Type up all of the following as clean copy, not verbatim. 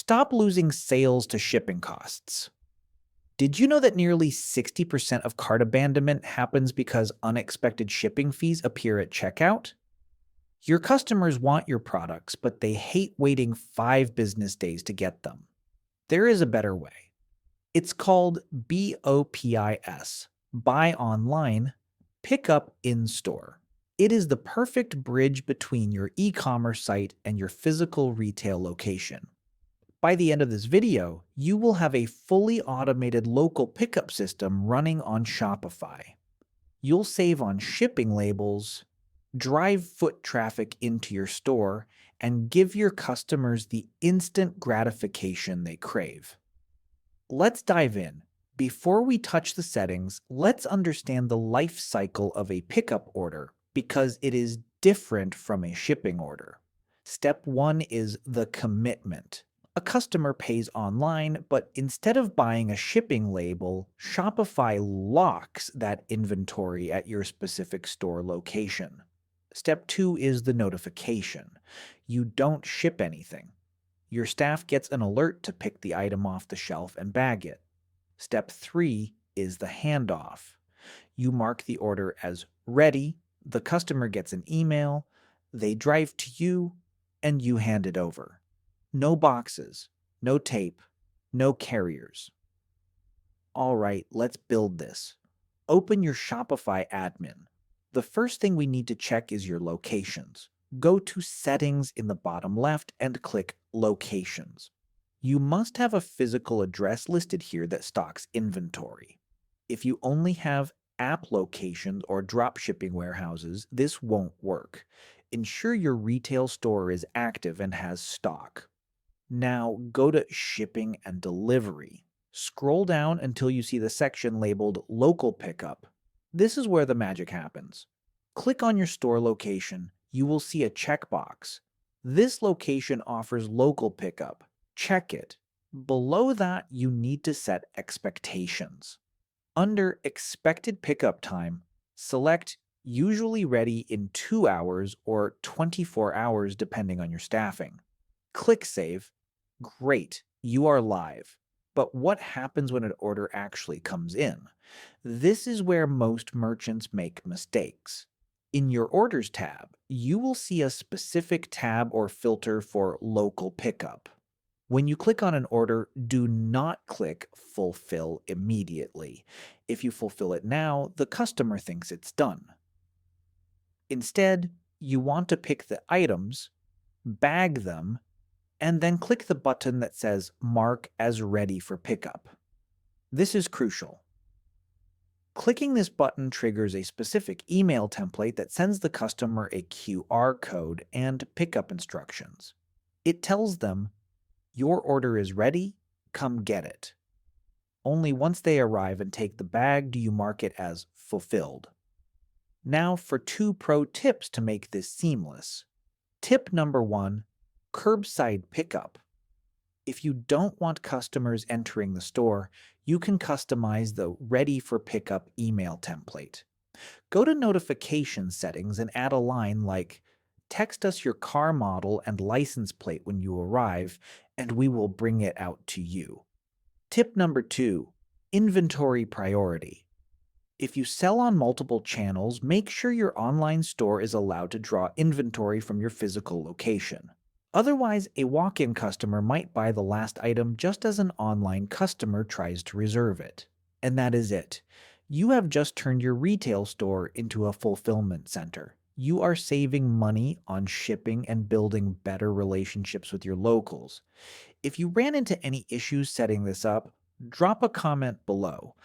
Stop losing sales to shipping costs. Did you know that nearly 60% of cart abandonment happens because unexpected shipping fees appear at checkout? Your customers want your products, but they hate waiting 5 business days to get them. There is a better way. It's called BOPIS, Buy Online, Pick Up in Store. It is the perfect bridge between your e-commerce site and your physical retail location. By the end of this video, you will have a fully automated local pickup system running on Shopify. You'll save on shipping labels, drive foot traffic into your store, and give your customers the instant gratification they crave. Let's dive in. Before we touch the settings, let's understand the life cycle of a pickup order because it is different from a shipping order. Step 1 is the commitment. A customer pays online, but instead of buying a shipping label, Shopify locks that inventory at your specific store location. Step 2 is the notification. You don't ship anything. Your staff gets an alert to pick the item off the shelf and bag it. Step 3 is the handoff. You mark the order as ready, the customer gets an email, they drive to you, and you hand it over. No boxes, no tape, no carriers. All right, let's build this. Open your Shopify admin. The first thing we need to check is your locations. Go to Settings in the bottom left and click Locations. You must have a physical address listed here that stocks inventory. If you only have app locations or dropshipping warehouses, this won't work. Ensure your retail store is active and has stock. Now go to Shipping and Delivery. Scroll down until you see the section labeled Local Pickup. This is where the magic happens. Click on your store location. You will see a checkbox. This location offers local pickup. Check it. Below that, you need to set expectations. Under Expected Pickup Time, select Usually Ready in 2 hours or 24 hours depending on your staffing. Click Save. Great, you are live. But what happens when an order actually comes in? This is where most merchants make mistakes. In your Orders tab, you will see a specific tab or filter for local pickup. When you click on an order, do not click Fulfill immediately. If you fulfill it now, the customer thinks it's done. Instead, you want to pick the items, bag them, and then click the button that says Mark as Ready for Pickup. This is crucial. Clicking this button triggers a specific email template that sends the customer a QR code and pickup instructions. It tells them, "Your order is ready, come get it." Only once they arrive and take the bag do you mark it as fulfilled. Now for 2 pro tips to make this seamless. Tip number 1, curbside pickup. If you don't want customers entering the store, you can customize the Ready for Pickup email template. Go to Notification Settings and add a line like, "Text us your car model and license plate when you arrive, and we will bring it out to you." Tip number 2, inventory priority. If you sell on multiple channels, make sure your online store is allowed to draw inventory from your physical location. Otherwise, a walk-in customer might buy the last item just as an online customer tries to reserve it. And that is it. You have just turned your retail store into a fulfillment center. You are saving money on shipping and building better relationships with your locals. If you ran into any issues setting this up, drop a comment below.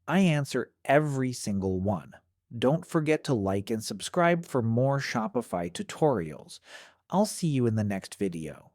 I answer every single one. Don't forget to like and subscribe for more Shopify tutorials. I'll see you in the next video.